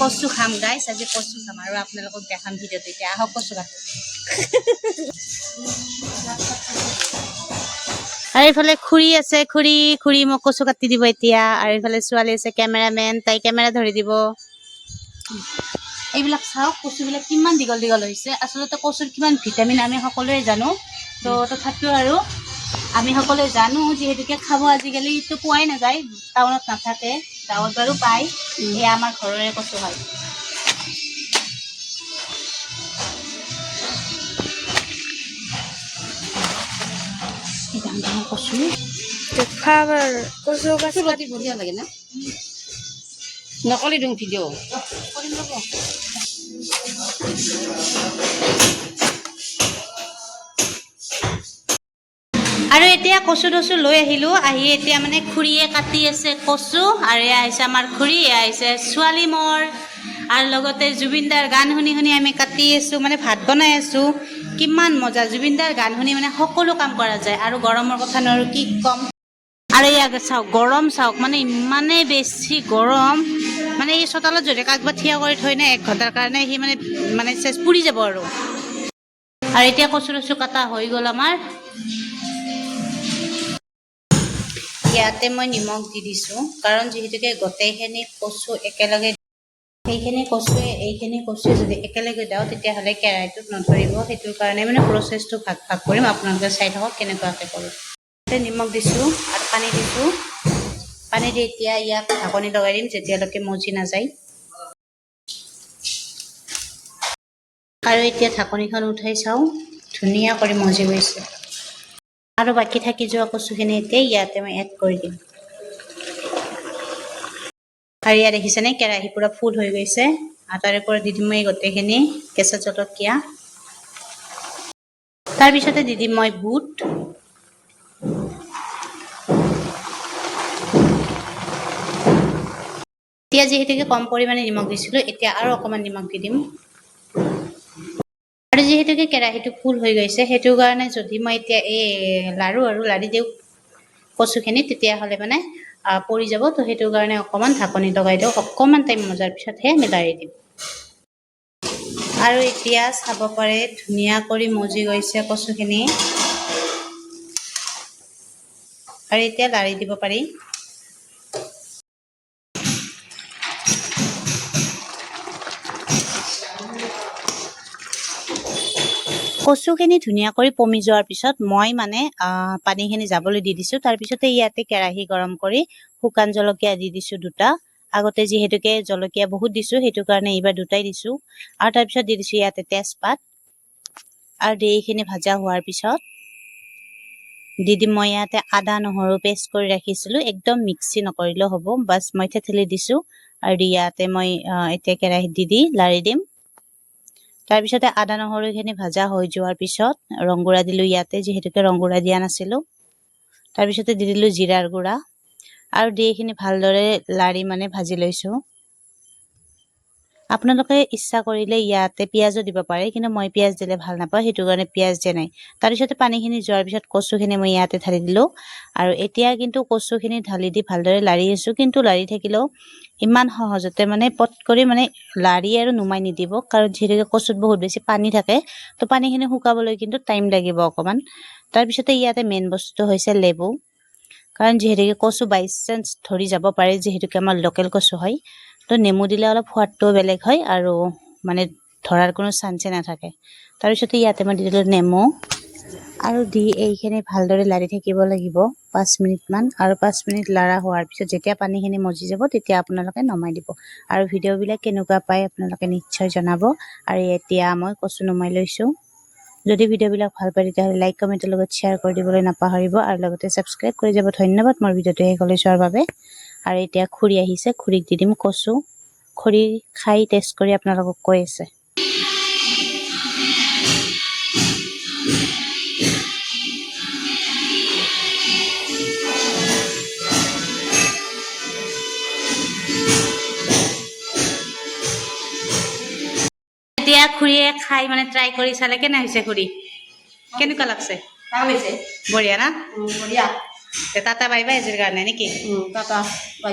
কচু খাম গাইছ, আজি কচু খাম আৰু আপোনালোকক দেখাম ভিডিঅ'টো। এতিয়া আহক কচু কাটো। আৰু এইফালে খুৰী আছে, খুৰী মোক কচু কাটি দিব এতিয়া। আৰু এইফালে ছোৱালী আছে কেমেৰামেন, তাই কেমেৰা ধৰি দিব। এইবিলাক চাওক কচুবিলাক কিমান দীঘল দীঘল হৈছে। আচলতে কচুৰ কিমান ভিটামিন আমি সকলোৱে জানো, তো তথাপিও আৰু আমি সকলোৱে জানো যিহেতুকে খাব আজিকালিতো পোৱাই নাযায়, টাউনত নাথাকে, গাঁৱত বাৰু পায়। এয়া আমাৰ ঘৰৰে কচু হয়। কচু খাবাৰ কচু গাছ কাটি বঢ়িয়া লাগে না? নকলি দিওঁ ভিডিঅ' কৰিম ৰ'ব। আৰু এতিয়া কচু টচু লৈ আহিলোঁ, আহি এতিয়া মানে খুৰীয়ে কাটি আছে কচু। আৰু এয়া আহিছে আমাৰ খুৰী, এয়া আহিছে ছোৱালী মোৰ। আৰু লগতে জুবিনদাৰ গান শুনি শুনি আমি কাটি আছোঁ, মানে ভাত বনাই আছোঁ। কিমান মজা, জুবিনদাৰ গান শুনি মানে সকলো কাম কৰা যায়। আৰু গৰমৰ কথা নোৱাৰোঁ কি ক'ম। আৰু ইয়াক চাওক গৰম চাওক, মানে ইমানেই বেছি গৰম, মানে এই চোতালত যদি কাকবাৰ থিয় কৰি থৈ নাই 1 ঘণ্টাৰ কাৰণে, সি মানে চেচ পুৰি যাব আৰু এতিয়া কচু টচু কটা হৈ গ'ল আমাৰ। ইয়াতে মই নিমখ দি দিছোঁ, কাৰণ যিহেতুকে গোটেইখিনি কচু একেলগে, সেইখিনি কচুৱে এইখিনি কচুৱে যদি একেলগে দিওঁ তেতিয়াহ'লে কেৰাহীটোত নধৰিব। সেইটোৰ কাৰণে মানে প্ৰচেছটো ভাগ ভাগ কৰিম, আপোনালোকে চাই থাকক কেনেকুৱাকৈ কৰোঁ। নিমখ দিছোঁ আৰু পানী দিছোঁ। পানী দি এতিয়া ইয়াক ঢাকনি লগাই দিম যেতিয়ালৈকে মজি নাযায়। আৰু এতিয়া ঢাকনিখন উঠাই চাওঁ, ধুনীয়া কৰি মজি গৈছে। আৰু বাকী থাকি যোৱা কচুখিনি এতিয়া ইয়াতে মই এড কৰি দিম। আৰু ইয়াত দেখিছেনে কেৰাহী পুৰা ফুল হৈ গৈছে। আৰু তাৰে ওপৰত দি দিম মই গোটেইখিনি কেঁচা জলকীয়া। তাৰপিছতে দি দিম মই বুট। এতিয়া যিহেতুকে কম পৰিমাণে নিমখ দিছিলোঁ, এতিয়া আৰু অকণমান নিমখ দি দিম। আৰু যিহেতুকে কেৰাহীটো ফুল হৈ গৈছে, সেইটো কাৰণে যদি মই এতিয়া এই লাৰি দিওঁ কচুখিনি, তেতিয়াহ'লে মানে পৰি যাব। তো সেইটো কাৰণে অকণমান ঢাকনি লগাই দিওঁ, অকণমান টাইম মজাৰ পিছতহে আমি লাৰি দিম। আৰু এতিয়া চাব পাৰে ধুনীয়া কৰি মজি গৈছে কচুখিনি। আৰু এতিয়া লাৰি দিব পাৰি। কচুখিনি ধুনীয়া কৰি পমি যোৱাৰ পিছত মই মানে পানীখিনি যাবলৈ দি দিছোঁ। তাৰপিছতে ইয়াতে কেৰাহী গৰম কৰি শুকান জলকীয়া দি দিছোঁ 2টা। আগতে যিহেতুকে জলকীয়া বহুত দিছোঁ, সেইটো কাৰণে এইবাৰ 2টাই দিছোঁ। আৰু তাৰপিছত দি দিছোঁ ইয়াতে তেজপাত। আৰু দি এইখিনি ভাজা হোৱাৰ পিছত দি দিম মই ইয়াতে আদা নহৰু পেষ্ট কৰি ৰাখিছিলোঁ, একদম মিক্সি নকৰিলেও হ'ব, বাছ মই থেঠেলি দিছোঁ। আৰু ইয়াতে মই এতিয়া কেৰাহীত দি লাৰি দিম। তাৰপিছতে আদা নহৰুখিনি ভাজা হৈ যোৱাৰ পিছত ৰংগুড়া দিলোঁ ইয়াতে, যিহেতুকে ৰংগুড়া দিয়া নাছিলোঁ। তাৰপিছতে দি দিলোঁ জিৰাৰ গুড়া। আৰু দি এইখিনি ভালদৰে লাৰি মানে ভাজি লৈছোঁ। আপোনালোকে ইচ্ছা কৰিলে ইয়াতে পিঁয়াজো দিব পাৰে, কিন্তু মই পিঁয়াজ দিলে ভাল নাপাওঁ, সেইটো কাৰণে পিঁয়াজ দিয়া নাই। তাৰপিছতে পানীখিনি যোৱাৰ পিছত কচুখিনি মই ইয়াতে ঢালি দিলোঁ। আৰু এতিয়া কিন্তু কচুখিনি ঢালি দি ভালদৰে লাৰি আছোঁ, কিন্তু লাৰি থাকিলেও ইমান সহজতে মানে পট কৰি মানে লাৰি আৰু নুমাই নিদিব, কাৰণ যিহেতুকে কচুত বহুত বেছি পানী থাকে, তো পানীখিনি শুকাবলৈ কিন্তু টাইম লাগিব অকণমান। তাৰপিছতে ইয়াতে মেইন বস্তুটো হৈছে লেবু, কাৰণ যিহেতুকে কচু বাই চান্স ধৰি যাব পাৰে, যিহেতুকে আমাৰ লোকেল কচু হয়, তো নেমু দিলে অলপ সোৱাদটোও বেলেগ হয় আৰু মানে ধৰাৰ কোনো চান্সে নাথাকে। তাৰপিছতে ইয়াতে মই দি দিলোঁ নেমু। আৰু দি এইখিনি ভালদৰে লাৰি থাকিব লাগিব 5 মিনিটমান। আৰু 5 মিনিট লাৰা হোৱাৰ পিছত যেতিয়া পানীখিনি মজি যাব, তেতিয়া আপোনালোকে নমাই দিব। আৰু ভিডিঅ'বিলাক কেনেকুৱা পায় আপোনালোকে নিশ্চয় জনাব। আৰু এতিয়া মই কচু নমাই লৈছোঁ। যদি ভিডিঅ'বিলাক ভাল পায় তেতিয়াহ'লে লাইক কমেণ্টৰ লগত শ্বেয়াৰ কৰি দিবলৈ নাপাহৰিব, আৰু লগতে ছাবস্ক্ৰাইব কৰি যাব। ধন্যবাদ মোৰ ভিডিঅ'টো শেষলৈ চোৱাৰ বাবে। আৰু এতিয়া খুৰী আহিছে, খুৰীক দি দিম কচু। খুৰী খাই টেষ্ট কৰি আপোনালোকক কৈ আছে। এতিয়া খুৰীয়ে খাই মানে ট্ৰাই কৰি চালে, কেনে হৈছে খুৰী? কেনেকুৱা লাগছে? বঢ়িয়া না? বঢ়িয়া। টাটা বাই বাই আজিৰ কাৰণে নেকি? Tata bye.